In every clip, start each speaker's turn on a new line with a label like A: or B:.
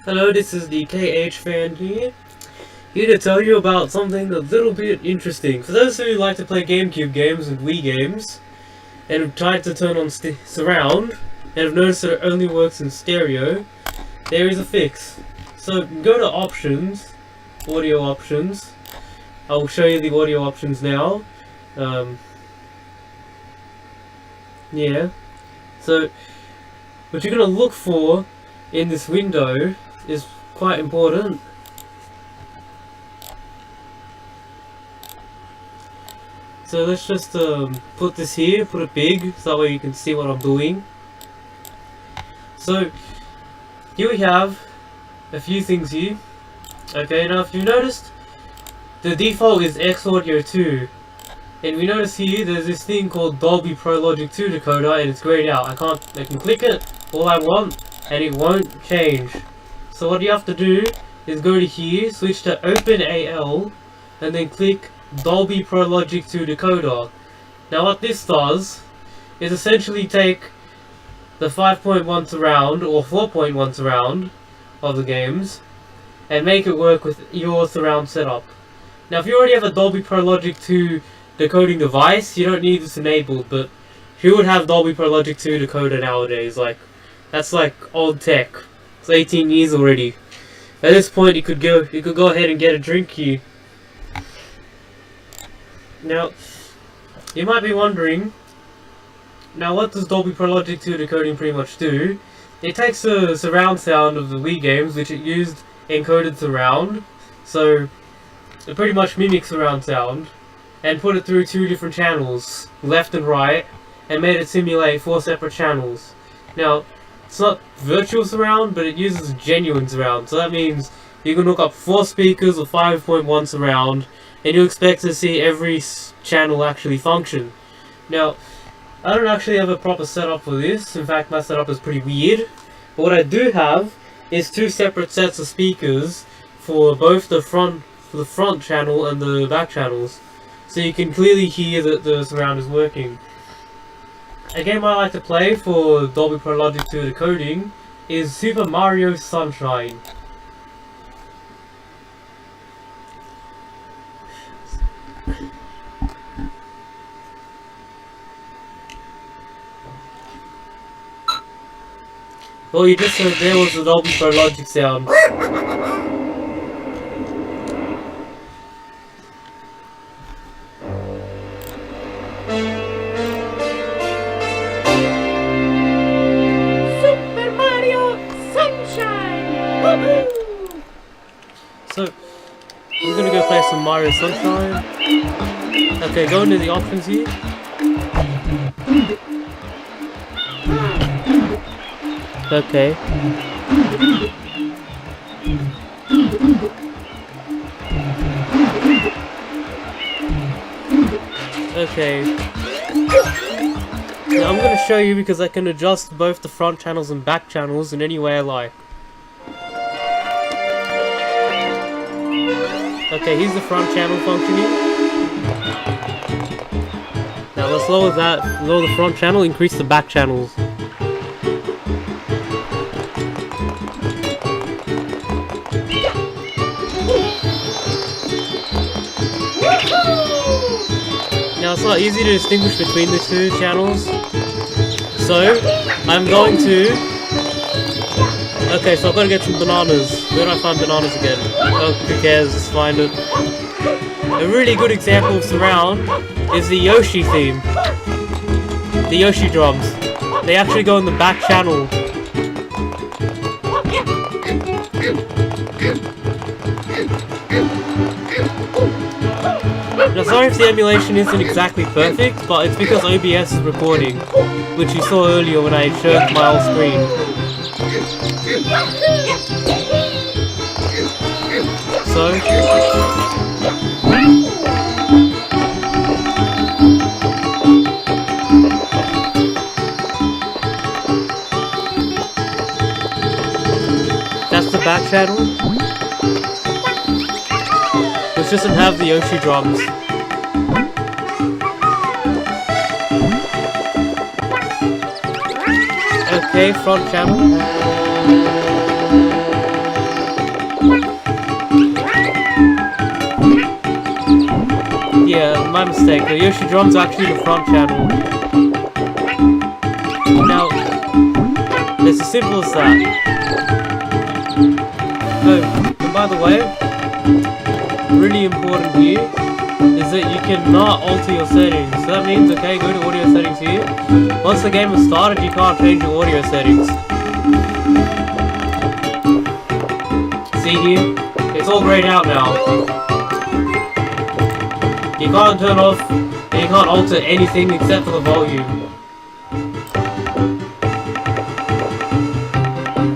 A: Hello, this is the KH fan here to tell you about something a little bit interesting. For those who like to play GameCube games and Wii games, and have tried to turn on surround, and have noticed that it only works in stereo, there is a fix. So go to options, audio options. I'll show you the audio options now. Yeah. So what you're going to look for in this window is quite important. So let's just put this here, put it big, so that way you can see what I'm doing. So here we have a few things here. Okay, now if you noticed, the default is X Audio 2. And we notice here there's this thing called Dolby Pro Logic II decoder, and it's grayed out. I can click it all I want and it won't change. So what you have to do is go to here, switch to Open AL, and then click Dolby Pro Logic II decoder. Now what this does is essentially take the 5.1 surround or 4.1 surround of the games and make it work with your surround setup. Now if you already have a Dolby Pro Logic II decoding device, you don't need this enabled, but who would have Dolby Pro Logic II decoder nowadays? That's like old tech. It's 18 years already. At this point you could go ahead and get a drink here. Now, you might be wondering, now what does Dolby Pro Logic II decoding pretty much do? It takes the surround sound of the Wii games, which it used encoded surround, so it pretty much mimics surround sound, and put it through two different channels, left and right, and made it simulate 4 separate channels. Now, it's not virtual surround, but it uses genuine surround, so that means you can hook up 4 speakers or 5.1 surround, and you expect to see every channel actually function. Now, I don't actually have a proper setup for this. In fact, my setup is pretty weird. But what I do have is 2 separate sets of speakers for both the front channel and the back channels, so you can clearly hear that the surround is working. A game I like to play for Dolby Pro Logic II decoding is Super Mario Sunshine. All you just heard there was the Dolby Pro Logic sound.
B: Super Mario Sunshine! Woohoo!
A: So, we're gonna go play some Mario Sunshine. Okay, go into the options here. Okay. Okay. Now I'm gonna show you because I can adjust both the front channels and back channels in any way I like. Okay, here's the front channel functioning. Now let's lower the front channel, increase the back channels. Now it's not easy to distinguish between the 2 channels, so I'm going to... Okay, so I've got to get some bananas. Where do I find bananas again? Oh, who cares, just find it. A really good example of surround is the Yoshi theme. The Yoshi drums. They actually go in the back channel. Now sorry if the emulation isn't exactly perfect, but it's because OBS is recording, which you saw earlier when I showed my whole screen. So, that's the back channel, which doesn't have the Yoshi drums. Okay, front channel. my mistake. The Yoshi drums are actually the front channel. Now, it's as simple as that. Oh, and by the way, really important here is that you cannot alter your settings. So that means, okay, go to audio settings here. Once the game has started, you can't change your audio settings. See here? It's all grayed out now. You can't turn off, and you can't alter anything except for the volume.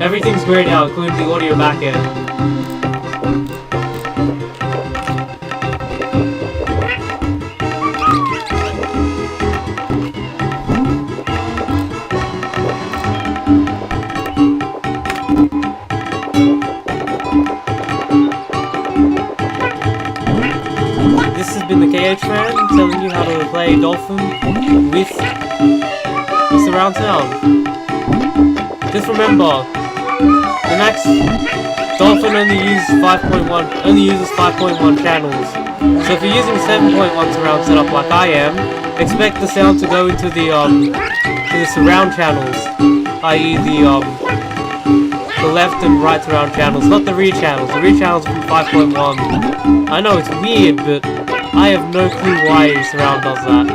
A: Everything's grayed out, including the audio backend. This has been the KH Man telling you how to play Dolphin with surround sound. Just remember, the max Dolphin only uses 5.1 channels. So if you're using 7.1 surround setup like I am, expect the sound to go into the surround channels, i.e. the left and right surround channels, not the rear channels. The rear channels are from 5.1. I know it's weird, but I have no clue why surround does that.